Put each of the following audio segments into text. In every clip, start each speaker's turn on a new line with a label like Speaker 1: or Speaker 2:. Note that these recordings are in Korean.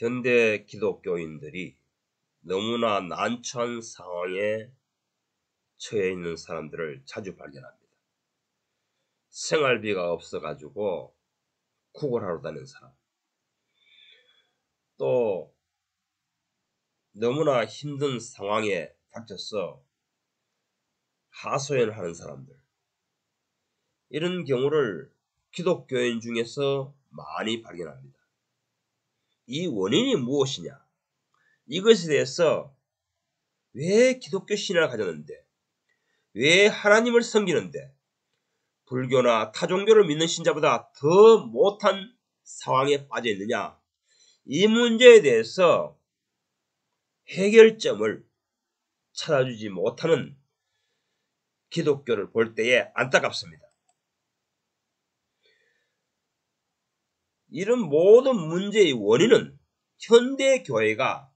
Speaker 1: 현대 기독교인들이 너무나 난처한 상황에 처해 있는 사람들을 자주 발견합니다. 생활비가 없어가지고 구걸하러 다니는 사람, 또 너무나 힘든 상황에 닥쳐서 하소연을 하는 사람들, 이런 경우를 기독교인 중에서 많이 발견합니다. 이 원인이 무엇이냐? 이것에 대해서 왜 기독교 신앙을 가졌는데, 왜 하나님을 섬기는데 불교나 타종교를 믿는 신자보다 더 못한 상황에 빠져 있느냐? 이 문제에 대해서 해결점을 찾아주지 못하는 기독교를 볼 때에 안타깝습니다. 이런 모든 문제의 원인은 현대 교회가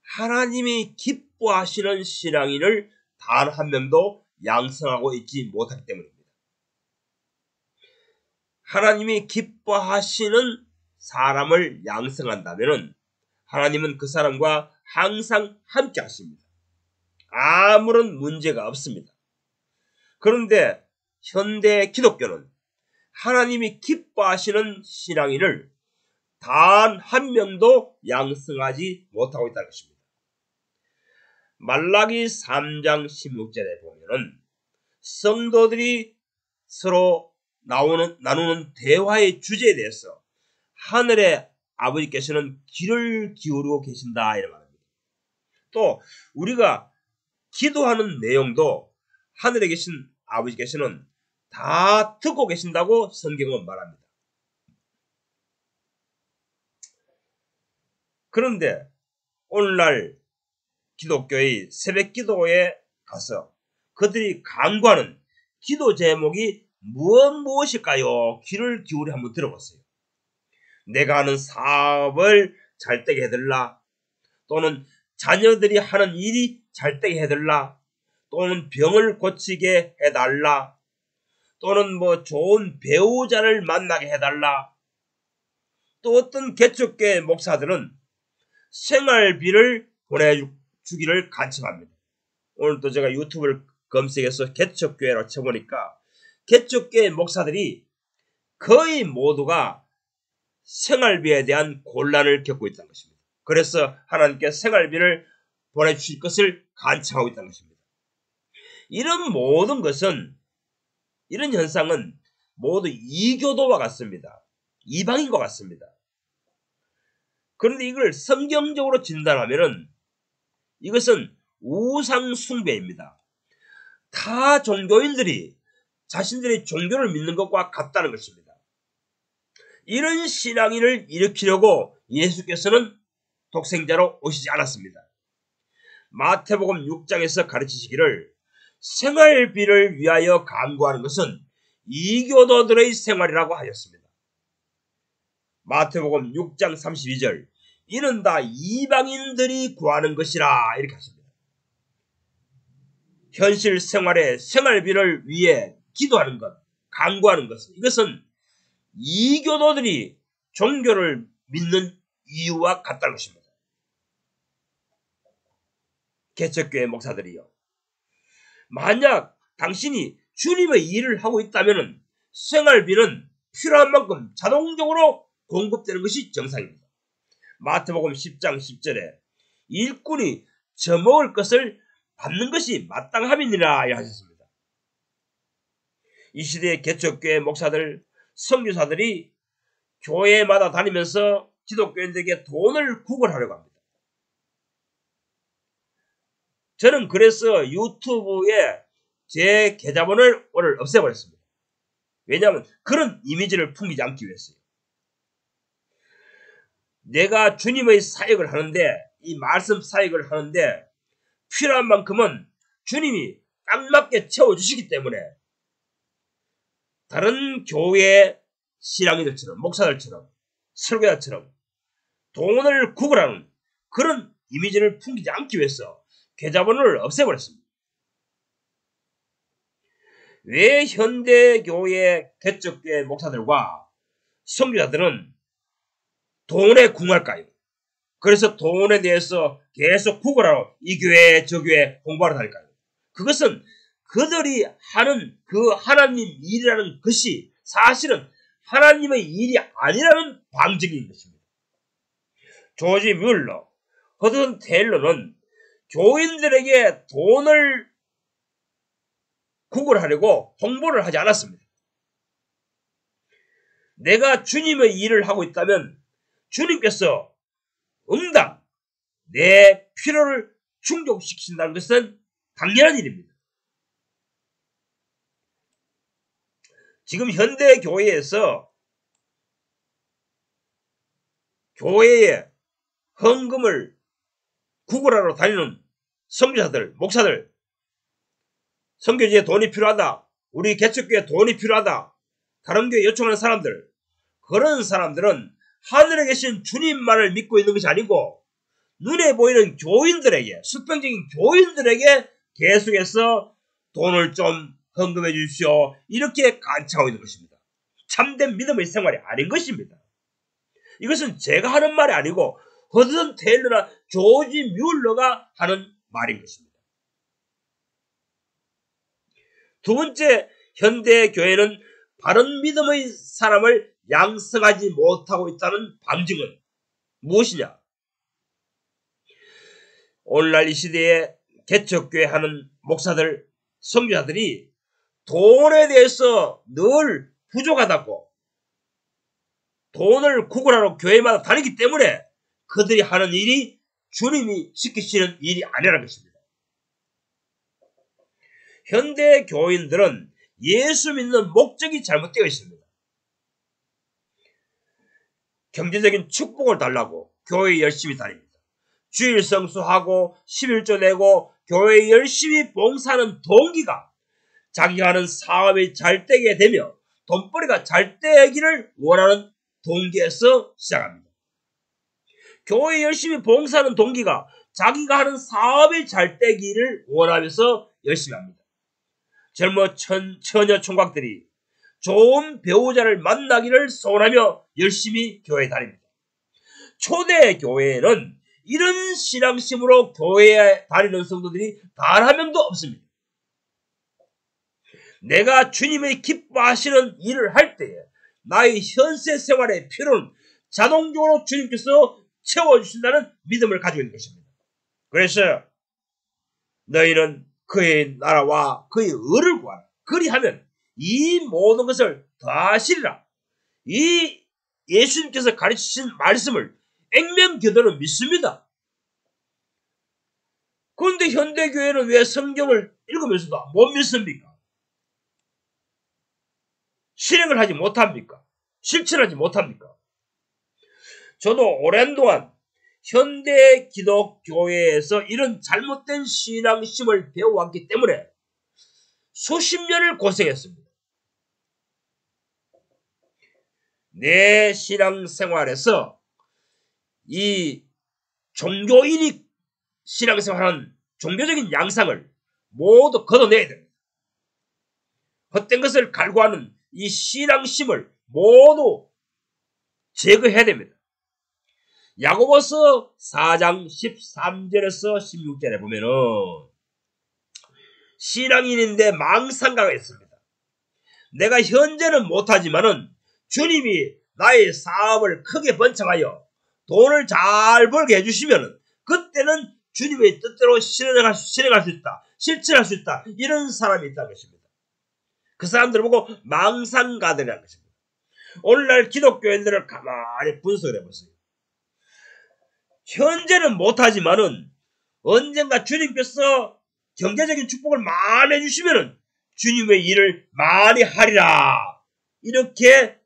Speaker 1: 하나님이 기뻐하시는 신앙인을 단 한 명도 양성하고 있지 못하기 때문입니다. 하나님이 기뻐하시는 사람을 양성한다면 하나님은 그 사람과 항상 함께 하십니다. 아무런 문제가 없습니다. 그런데 현대 기독교는 하나님이 기뻐하시는 신앙인을 단 한 명도 양성하지 못하고 있다는 것입니다. 말라기 3장 16절에 보면은 성도들이 서로 나누는 대화의 주제에 대해서 하늘의 아버지께서는 귀를 기울이고 계신다 이런 말입니다. 또 우리가 기도하는 내용도 하늘에 계신 아버지께서는 다 듣고 계신다고 성경은 말합니다. 그런데 오늘날 기독교의 새벽 기도에 가서 그들이 간구하는 기도 제목이 무엇일까요? 귀를 기울여 한번 들어보세요. 내가 하는 사업을 잘되게 해달라, 또는 자녀들이 하는 일이 잘되게 해달라, 또는 병을 고치게 해달라, 또는 좋은 배우자를 만나게 해달라. 또 어떤 개척교회 목사들은 생활비를 보내주기를 간청합니다. 오늘 또 제가 유튜브를 검색해서 개척교회라고 쳐보니까 개척교회 목사들이 거의 모두가 생활비에 대한 곤란을 겪고 있다는 것입니다. 그래서 하나님께 생활비를 보내주실 것을 간청하고 있다는 것입니다. 이런 모든 것은, 이런 현상은 모두 이교도와 같습니다. 이방인과 같습니다. 그런데 이걸 성경적으로 진단하면은 이것은 우상 숭배입니다. 타 종교인들이 자신들의 종교를 믿는 것과 같다는 것입니다. 이런 신앙인을 일으키려고 예수께서는 독생자로 오시지 않았습니다. 마태복음 6장에서 가르치시기를 생활비를 위하여 간구하는 것은 이교도들의 생활이라고 하셨습니다. 마태복음 6장 32절, 이는 다 이방인들이 구하는 것이라 이렇게 하십니다. 현실 생활에 생활비를 위해 기도하는 것, 간구하는 것은, 이것은 이교도들이 종교를 믿는 이유와 같다는 것입니다. 개척교회 목사들이요, 만약 당신이 주님의 일을 하고 있다면 생활비는 필요한 만큼 자동적으로 공급되는 것이 정상입니다. 마태복음 10장 10절에 일꾼이 져먹을 것을 받는 것이 마땅함이니라 하셨습니다. 이 시대의 개척교회 목사들, 선교사들이 교회마다 다니면서 기독교인들에게 돈을 구걸하려고 합니다. 저는 그래서 유튜브에 제 계좌번호를 오늘 없애버렸습니다. 왜냐하면 그런 이미지를 풍기지 않기 위해서요. 내가 주님의 사역을 하는데, 이 말씀 사역을 하는데 필요한 만큼은 주님이 딱 맞게 채워주시기 때문에 다른 교회 신앙인들처럼, 목사들처럼, 설교자처럼 돈을 구걸하는 그런 이미지를 풍기지 않기 위해서 계좌번호를 없애버렸습니다. 왜 현대교회 개척교회 목사들과 선교사들은 돈에 궁할까요? 그래서 돈에 대해서 계속 구걸하러 이 교회 저 교회 공부하러 다닐까요? 그것은 그들이 하는 그 하나님 일이라는 것이 사실은 하나님의 일이 아니라는 방증인 것입니다. 조지 뮬러, 허든 테일러는 교인들에게 돈을 구걸하려고 홍보를 하지 않았습니다. 내가 주님의 일을 하고 있다면 주님께서 응당 내 필요를 충족시킨다는 것은 당연한 일입니다. 지금 현대 교회에서 교회에 헌금을 구걸하러 다니는 선교사들, 목사들, 선교지에 돈이 필요하다, 우리 개척교회에 돈이 필요하다, 다른 교회 요청하는 사람들, 그런 사람들은 하늘에 계신 주님만을 믿고 있는 것이 아니고 눈에 보이는 교인들에게, 수평적인 교인들에게 계속해서 돈을 좀 헌금해 주십시오, 이렇게 간청하고 있는 것입니다. 참된 믿음의 생활이 아닌 것입니다. 이것은 제가 하는 말이 아니고 허든 테일러나 조지 뮬러가 하는 말인 것입니다. 두 번째, 현대 교회는 바른 믿음의 사람을 양성하지 못하고 있다는 방증은 무엇이냐? 오늘날 이 시대에 개척교회 하는 목사들, 선교사들이 돈에 대해서 늘 부족하다고 돈을 구걸하러 교회마다 다니기 때문에 그들이 하는 일이 주님이 시키시는 일이 아니라는 것입니다. 현대 교인들은 예수 믿는 목적이 잘못되어 있습니다. 경제적인 축복을 달라고 교회에 열심히 다닙니다. 주일 성수하고 11조 내고 교회에 열심히 봉사하는 동기가 자기가 하는 사업이 잘 되게 되며 돈벌이가 잘 되기를 원하는 동기에서 시작합니다. 교회에 열심히 봉사하는 동기가 자기가 하는 사업이 잘 되기를 원하면서 열심히 합니다. 젊은 처녀 총각들이 좋은 배우자를 만나기를 소원하며 열심히 교회에 다닙니다. 초대 교회에는 이런 신앙심으로 교회에 다니는 성도들이 단 한 명도 없습니다. 내가 주님의 기뻐하시는 일을 할 때에 나의 현세 생활의 필요는 자동적으로 주님께서 채워주신다는 믿음을 가지고 있는 것입니다. 그래서 너희는 그의 나라와 그의 의를 구하라. 그리하면 이 모든 것을 더하시리라. 이 예수님께서 가르치신 말씀을 액면교대로 믿습니다. 그런데 현대교회는 왜 성경을 읽으면서도 못 믿습니까? 실행을 하지 못합니까? 실천하지 못합니까? 저도 오랜 동안 현대 기독교회에서 이런 잘못된 신앙심을 배워왔기 때문에 수십 년을 고생했습니다. 내 신앙생활에서 이 종교인이 신앙생활하는 종교적인 양상을 모두 걷어내야 됩니다. 헛된 것을 갈구하는 이 신앙심을 모두 제거해야 됩니다. 야고보서 4장 13절에서 16절에 보면은 신앙인인데 망상가가 있습니다. 내가 현재는 못하지만은 주님이 나의 사업을 크게 번창하여 돈을 잘 벌게 해주시면은 그때는 주님의 뜻대로 실행할 수 있다, 실천할 수 있다, 이런 사람이 있다는 것입니다. 그 사람들을 보고 망상가들이라는 것입니다. 오늘날 기독교인들을 가만히 분석을 해보세요. 현재는 못하지만은 언젠가 주님께서 경제적인 축복을 많이 해주시면은 주님의 일을 많이 하리라, 이렇게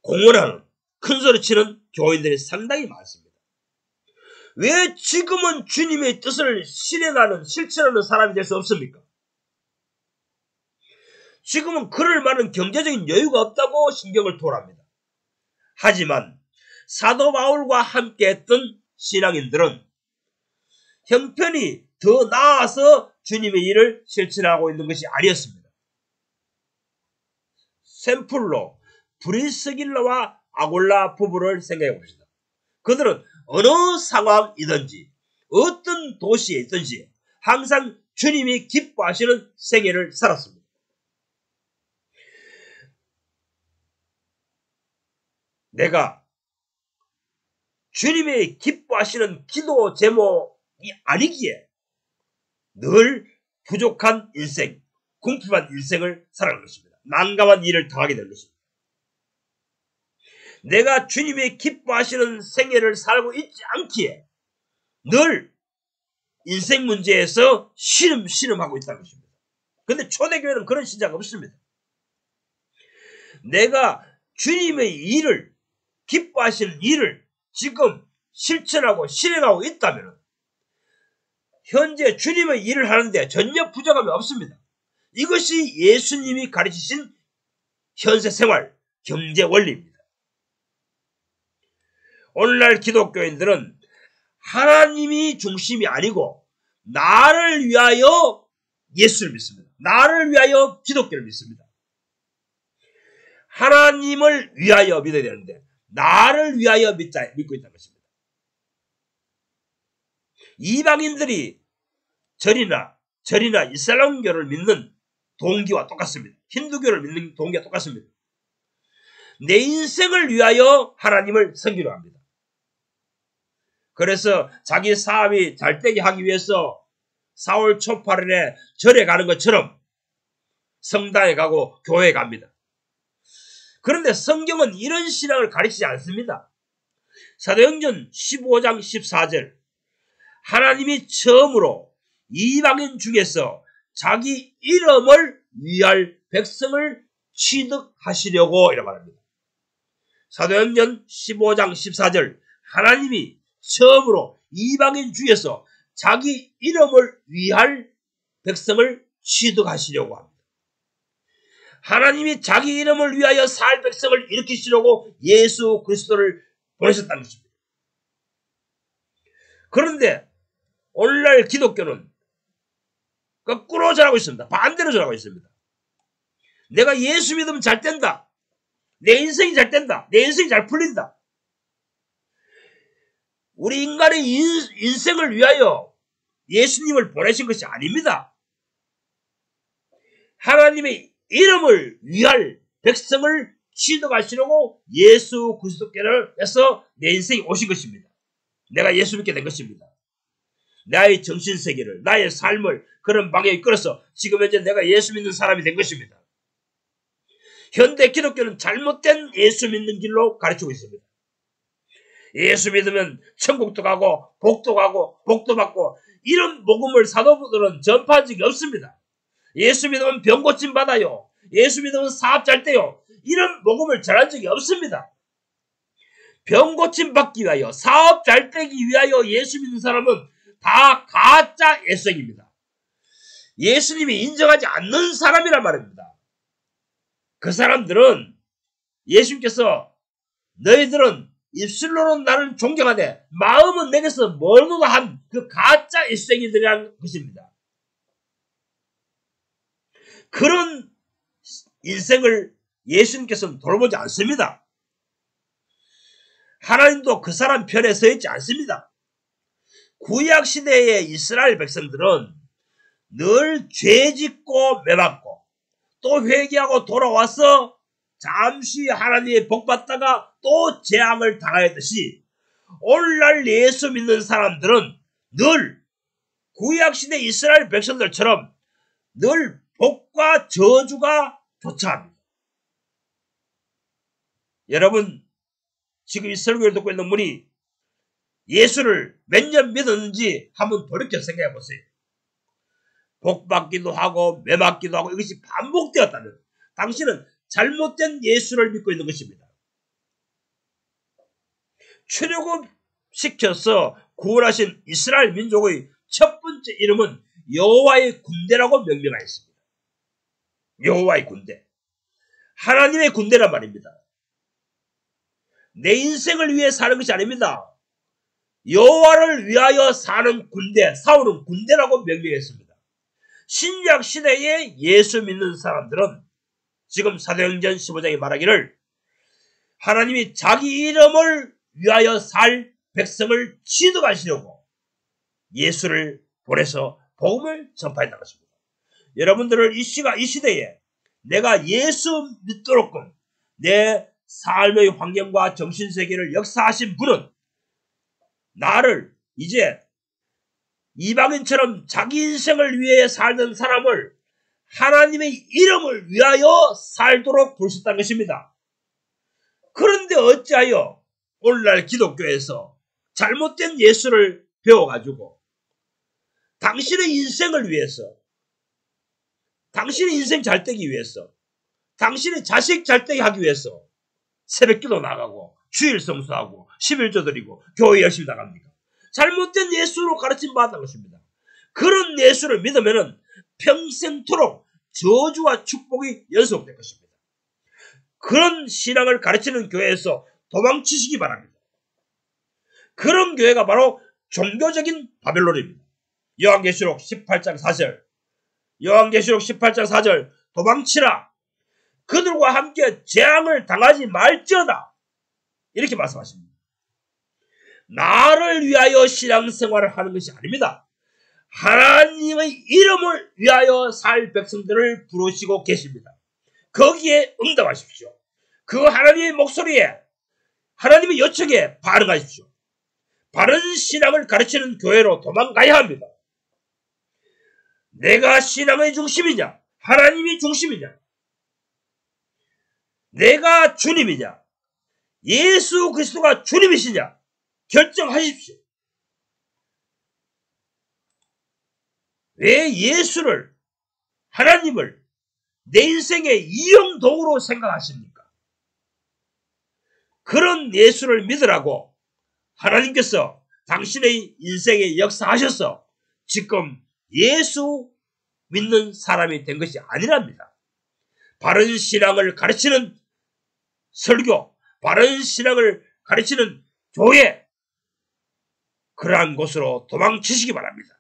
Speaker 1: 공언하는, 큰소리치는 교인들이 상당히 많습니다. 왜 지금은 주님의 뜻을 실행하는, 실천하는 사람이 될 수 없습니까? 지금은 그럴 만한 경제적인 여유가 없다고 신경을 토로합니다. 하지만 사도 바울과 함께 했던 신앙인들은 형편이 더 나아서 주님의 일을 실천하고 있는 것이 아니었습니다. 샘플로 브리스길라와 아골라 부부를 생각해 봅시다. 그들은 어느 상황이든지 어떤 도시에 있든지 항상 주님이 기뻐하시는 생애를 살았습니다. 내가 주님이 기뻐하시는 기도 제목이 아니기에 늘 부족한 인생, 궁핍한 인생을 살아가는 것입니다. 난감한 일을 당하게 되는 것입니다. 내가 주님이 기뻐하시는 생애를 살고 있지 않기에 늘 인생 문제에서 시름시름하고 있다는 것입니다. 그런데 초대교회는 그런 신자가 없습니다. 내가 주님의 일을, 기뻐하시는 일을 지금 실천하고 실행하고 있다면 현재 주님의 일을 하는데 전혀 부족함이 없습니다. 이것이 예수님이 가르치신 현세 생활, 경제 원리입니다. 오늘날 기독교인들은 하나님이 중심이 아니고 나를 위하여 예수를 믿습니다. 나를 위하여 기독교를 믿습니다. 하나님을 위하여 믿어야 되는데 나를 위하여 믿고 있다는 것입니다. 이방인들이 절이나 이슬람교를 믿는 동기와 똑같습니다. 힌두교를 믿는 동기와 똑같습니다. 내 인생을 위하여 하나님을 섬기려 합니다. 그래서 자기 사업이 잘되게 하기 위해서 4월 초 8일에 절에 가는 것처럼 성당에 가고 교회에 갑니다. 그런데 성경은 이런 신앙을 가르치지 않습니다. 사도행전 15장 14절 하나님이 처음으로 이방인 중에서 자기 이름을 위할 백성을 취득하시려고 이라고 말합니다. 사도행전 15장 14절 하나님이 처음으로 이방인 중에서 자기 이름을 위할 백성을 취득하시려고 합니다. 하나님이 자기 이름을 위하여 살 백성을 일으키시려고 예수 그리스도를 보내셨다는 것입니다. 그런데 오늘날 기독교는 거꾸로 전하고 있습니다. 반대로 전하고 있습니다. 내가 예수 믿으면 잘 된다. 내 인생이 잘 된다. 내 인생이 잘 풀린다. 우리 인간의 인생을 위하여 예수님을 보내신 것이 아닙니다. 하나님의 이름을 위할 백성을 취득하시려고 예수 그리스도께서 내 인생에 오신 것입니다. 내가 예수 믿게 된 것입니다. 나의 정신세계를, 나의 삶을 그런 방향에 끌어서 지금 현재 내가 예수 믿는 사람이 된 것입니다. 현대 기독교는 잘못된 예수 믿는 길로 가르치고 있습니다. 예수 믿으면 천국도 가고 복도 가고 복도 받고 이런 복음을 사도들은 전파한 적이 없습니다. 예수 믿으면 병 고침 받아요. 예수 믿으면 사업 잘 돼요. 이런 복음을 전한 적이 없습니다. 병 고침 받기 위하여 사업 잘 되기 위하여 예수 믿는 사람은 다 가짜 예수입니다. 예수님이 인정하지 않는 사람이란 말입니다. 그 사람들은 예수님께서 너희들은 입술로는 나를 존경하되 마음은 내게서 멀노다 한 그 가짜 예수쟁이들이라는 것입니다. 그런 인생을 예수님께서는 돌보지 않습니다. 하나님도 그 사람 편에 서 있지 않습니다. 구약시대의 이스라엘 백성들은 늘 죄짓고 매맞고 또 회개하고 돌아와서 잠시 하나님의 복받다가 또 재앙을 당하였듯이 오늘날 예수 믿는 사람들은 늘 구약시대 이스라엘 백성들처럼 늘 복과 저주가 교차합니다. 여러분 지금 이 설교를 듣고 있는 분이 예수를 몇 년 믿었는지 한번 돌이켜 생각해 보세요. 복받기도 하고 매맞기도 하고 이것이 반복되었다면 당신은 잘못된 예수를 믿고 있는 것입니다. 출애굽시켜서 구원하신 이스라엘 민족의 첫 번째 이름은 여호와의 군대라고 명명하였습니다. 여호와의 군대. 하나님의 군대란 말입니다. 내 인생을 위해 사는 것이 아닙니다. 여호와를 위하여 사는 군대, 싸우는 군대라고 명명했습니다. 신약 시대에 예수 믿는 사람들은 지금 사도행전 15장에 말하기를 하나님이 자기 이름을 위하여 살 백성을 지도하시려고 예수를 보내서 복음을 전파했다는 것입니다. 여러분들을 이 시대에 내가 예수 믿도록끔 내 삶의 환경과 정신세계를 역사하신 분은 나를 이제 이방인처럼 자기 인생을 위해 살던 사람을 하나님의 이름을 위하여 살도록 부르셨다는 것입니다. 그런데 어찌하여 오늘날 기독교에서 잘못된 예수를 배워가지고 당신의 인생을 위해서, 당신의 인생 잘되기 위해서, 당신의 자식 잘되게 하기 위해서 새벽기도 나가고 주일 성수하고 11조 드리고 교회 열심히 나갑니까? 잘못된 예수로 가르침 받는 것입니다. 그런 예수를 믿으면 평생토록 저주와 축복이 연속될 것입니다. 그런 신앙을 가르치는 교회에서 도망치시기 바랍니다. 그런 교회가 바로 종교적인 바벨론입니다. 요한계시록 18장 4절 요한계시록 18장 4절 도망치라. 그들과 함께 재앙을 당하지 말지어다. 이렇게 말씀하십니다. 나를 위하여 신앙생활을 하는 것이 아닙니다. 하나님의 이름을 위하여 살 백성들을 부르시고 계십니다. 거기에 응답하십시오. 그 하나님의 목소리에, 하나님의 요청에 반응하십시오. 바른 신앙을 가르치는 교회로 도망가야 합니다. 내가 신앙의 중심이냐, 하나님이 중심이냐, 내가 주님이냐, 예수 그리스도가 주님이시냐 결정하십시오. 왜 예수를, 하나님을 내 인생의 이용도구로 생각하십니까? 그런 예수를 믿으라고 하나님께서 당신의 인생에 역사하셔서 지금 예수 믿는 사람이 된 것이 아니랍니다. 바른 신앙을 가르치는 설교, 바른 신앙을 가르치는 교회, 그러한 곳으로 도망치시기 바랍니다.